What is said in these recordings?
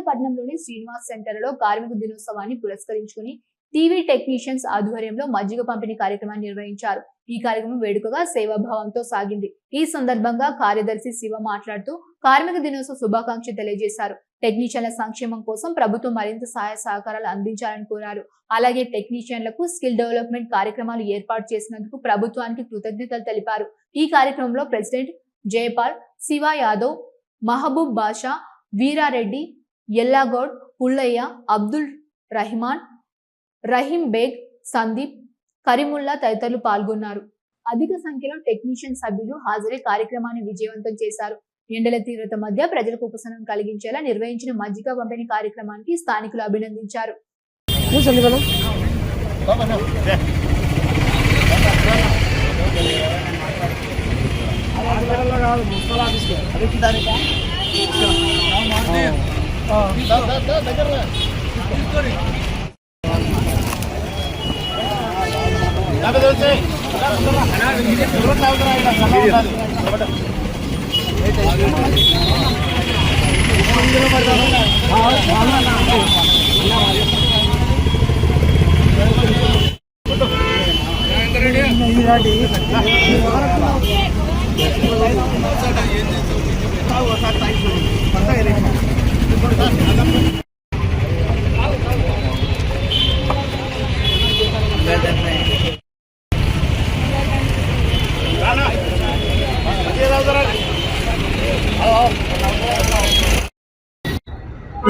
పట్టణంలోని శ్రీనివాస్ సెంటర్ లో కార్మిక దినోత్సవాన్ని పురస్కరించుకుని టీవీ టెక్నీషియన్స్ ఆధ్వర్యంలో మజ్జిగ పంపిణీ కార్యక్రమాన్ని నిర్వహించారు. ఈ కార్యక్రమం వేడుకగా సేవాభావంతో సాగింది. ఈ సందర్భంగా కార్యదర్శి శివ మాట్లాడుతూ కార్మిక దినోత్సవ శుభాకాంక్షలు తెలియజేశారు. టెక్నీషియన్ల సంక్షేమం కోసం ప్రభుత్వం మరింత సహాయ సహకారాలు అందించాలని కోరారు. అలాగే టెక్నీషియన్లకు స్కిల్ డెవలప్మెంట్ కార్యక్రమాలు ఏర్పాటు చేసినందుకు ప్రభుత్వానికి కృతజ్ఞతలు తెలిపారు. ఈ కార్యక్రమంలో ప్రెసిడెంట్ జయపాల్, శివ యాదవ్, మహబూబ్ బాషా, వీరారెడ్డి, ఎల్లాగౌడ్, పుల్లయ్య, అబ్దుల్ రహిమాన్, రహీం బేగ్, సందీప్, కరీముల్లా తదితరులు పాల్గొన్నారు. అధిక సంఖ్యలో టెక్నీషియన్ సభ్యులు హాజరై కార్యక్రమాన్ని విజయవంతం చేశారు. ఎండల తీవ్రత మధ్య ప్రజలకు ఉపశమనం కలిగించేలా నిర్వహించిన మజ్జిగ పంపిణీ కార్యక్రమానికి స్థానికులు అభినందించారు.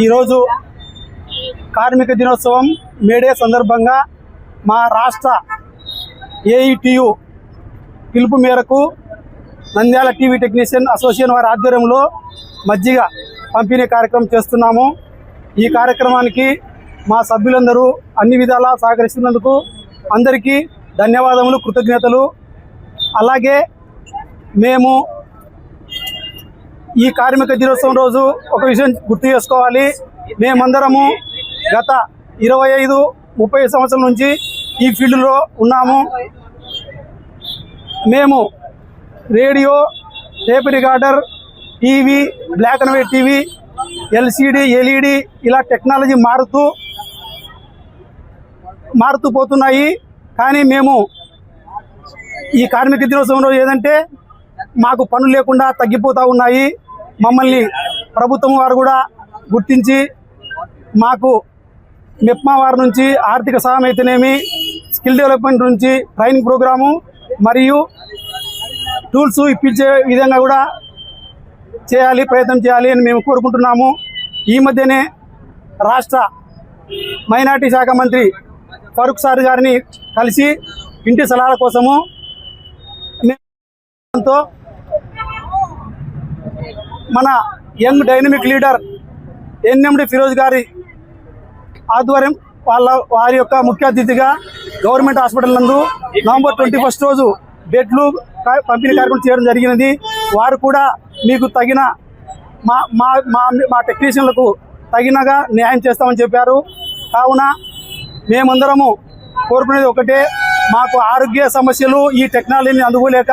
ఈరోజు కార్మిక దినోత్సవం మేడే సందర్భంగా మా రాష్ట్ర ఏఈటీయు పిలుపు మేరకు నంద్యాల టీవీ టెక్నీషియన్ అసోసియేషన్ వారి ఆధ్వర్యంలో మజ్జిగ పంపిణీ కార్యక్రమం చేస్తున్నాము. ఈ కార్యక్రమానికి మా సభ్యులందరూ అన్ని విధాలా సహకరిస్తున్నందుకు అందరికీ ధన్యవాదములు, కృతజ్ఞతలు. అలాగే మేము ఈ కార్మిక దినోత్సవం రోజు ఒక విషయం గుర్తు చేసుకోవాలి. మేమందరము గత 25-30 సంవత్సరాల నుంచి ఈ ఫీల్డ్లో ఉన్నాము. మేము radio, tape recorder, TV, black and white TV, LCD, LED ఇలా టెక్నాలజీ మారుతూ పోతున్నాయి. కానీ మేము ఈ కార్మిక దినోత్సవం రోజు ఏదంటే మాకు పనులు లేకుండా తగ్గిపోతూ ఉన్నాయి. మమ్మల్ని ప్రభుత్వం వారు కూడా గుర్తించి మాకు మెప్మా వారి నుంచి ఆర్థిక సహాయం అయితేనేమి, స్కిల్ డెవలప్మెంట్ నుంచి ట్రైనింగ్ ప్రోగ్రాము మరియు టూల్స్ ఇప్పించే విధంగా కూడా ప్రయత్నం చేయాలి అని మేము కోరుకుంటున్నాము. ఈ మధ్యనే రాష్ట్ర మైనార్టీ శాఖ మంత్రి ఫరూక్ సార్ గారిని కలిసి ఇంటి సలహాల కోసము మన young dynamic leader NMD Firoz గారి ఆధ్వర్యం వారి యొక్క ముఖ్య అతిథిగా గవర్నమెంట్ హాస్పిటల్ నందు నవంబర్ 21 రోజు బెడ్లు పంపిణీ కార్యక్రమం చేయడం జరిగినది. వారు కూడా మీకు తగిన మా టెక్నీషియన్లకు తగినగా న్యాయం చేస్తామని చెప్పారు. కావున మేమందరము కోరుకునేది ఒకటే, మాకు ఆరోగ్య సమస్యలు ఈ టెక్నాలజీని అందుకోలేక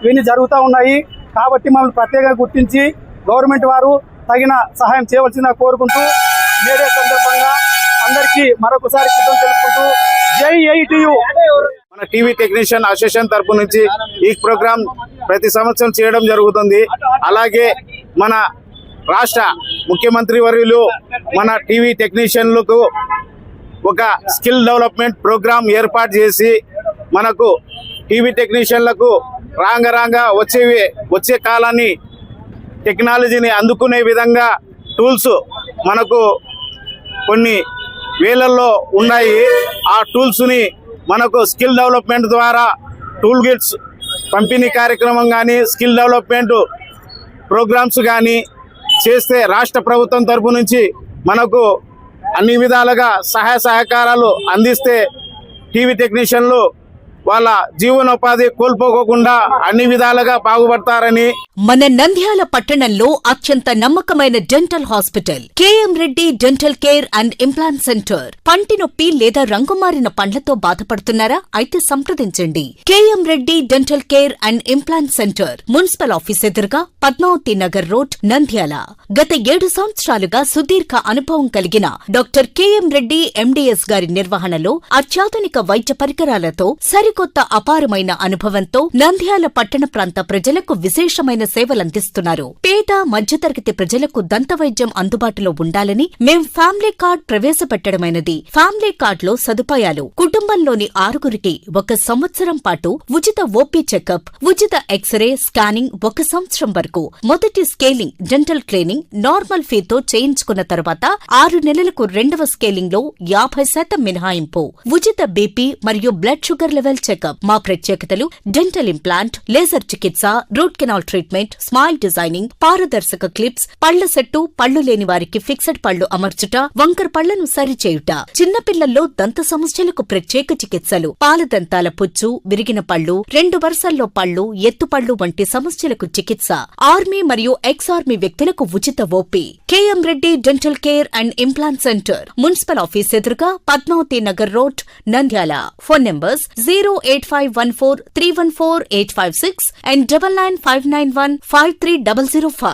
ఇవన్నీ జరుగుతూ ఉన్నాయి. కాబట్టి మమ్మల్ని ప్రత్యేకంగా గుర్తించి గవర్నమెంట్ వారు తగిన సహాయం చేయవలసిందిగా కోరుకుంటూ మేడే సందర్భంగా అందరికీ మరొకసారి కృతజ్ఞతలు తెలుపుకుంటూ జై ఏఈటీయు. మన టీవీ టెక్నీషియన్ అసోసియేషన్ తరపు నుంచి ఈ ప్రోగ్రాం ప్రతి సంవత్సరం చేయడం జరుగుతుంది. అలాగే మన రాష్ట్ర ముఖ్యమంత్రి వర్యులు మన టీవీ టెక్నీషియన్లకు ఒక స్కిల్ డెవలప్మెంట్ ప్రోగ్రాం ఏర్పాటు చేసి మనకు టీవీ టెక్నీషియన్లకు రాంగ వచ్చే కాలాన్ని టెక్నాలజీని అందుకునే విధంగా టూల్స్ మనకు కొన్ని వేలల్లో ఉన్నాయి. ఆ టూల్స్ని మనకు స్కిల్ డెవలప్మెంట్ ద్వారా టూల్ కిట్స్ పంపిణీ కార్యక్రమం కానీ, స్కిల్ డెవలప్మెంట్ ప్రోగ్రామ్స్ కానీ చేస్తే రాష్ట్ర ప్రభుత్వం తరపు నుంచి మనకు అన్ని విధాలుగా సహాయ సహకారాలు అందిస్తే టీవీ టెక్నీషియన్లు వాళ్ళ జీవనోపాధి కోల్పోకుండా అన్ని విధాలుగా బాగుపడతారని. మన నంద్యాల పట్టణంలో అత్యంత నమ్మకమైన dental hospital KM Reddy dental care and implant centre. పంటి నొప్పి లేదా రంగుమారిన పండ్లతో బాధపడుతున్నారా? అయితే సంప్రదించండి. KM Reddy dental care and implant centre, municipal office ఎదురుగా, పద్మావతి నగర్ రోడ్, నంద్యాల. గత 7 సంవత్సరాలుగా సుదీర్ఘ అనుభవం కలిగిన డాక్టర్ కేఎం రెడ్డి ఎండిఎస్ గారి నిర్వహణలో అత్యాధునిక వైద్య పరికరాలతో, సరికొత్త అపారమైన అనుభవంతో నంద్యాల పట్టణ ప్రాంత ప్రజలకు విశేషమైన సేవలందిస్తున్నారు. పేద మధ్యతరగతి ప్రజలకు దంతవైద్యం అందుబాటులో ఉండాలని మేం ఫ్యామిలీ కార్డ్ ప్రవేశపెట్టడమైనది. ఫ్యామిలీ కార్డ్ లో సదుపాయాలు: కుటుంబంలోని 6గురికి 1 సంవత్సరం పాటు ఉచిత ఓపీ చెకప్, ఉచిత ఎక్స్రే స్కానింగ్ 1 సంవత్సరం వరకు, మొదటి స్కేలింగ్ డెంటల్ క్లీనింగ్ నార్మల్ ఫీతో చేయించుకున్న తర్వాత 6 నెలలకు 2వ స్కేలింగ్ లో 50% మినహాయింపు, ఉచిత బీపీ మరియు బ్లడ్ షుగర్ లెవెల్ చెకప్. మా ప్రత్యేకతలు: డెంటల్ ఇంప్లాంట్, లేజర్ చికిత్స, root canal treatment, smile designing, పారదర్శక క్లిప్స్, పళ్ల సెట్టు, పళ్లు లేని వారికి ఫిక్స్డ్ పళ్లు అమర్చుట, వంకర పళ్లను సరిచేయుట, చిన్నపిల్లల్లో దంత సమస్యలకు ప్రత్యేక చికిత్సలు, పాలదంతాల పుచ్చు, విరిగిన పళ్లు, 2 వరుసల్లో పళ్లు, ఎత్తుపళ్లు వంటి సమస్యలకు చికిత్స, ఆర్మీ మరియు ఎక్స్ ఆర్మీ వ్యక్తులకు ఉచిత OP. KM Reddy dental care and implant centre, municipal office ఎదురుగా, Padmavathi Nagar road, Nandyal. Phone numbers 08514314856 and 9959153005.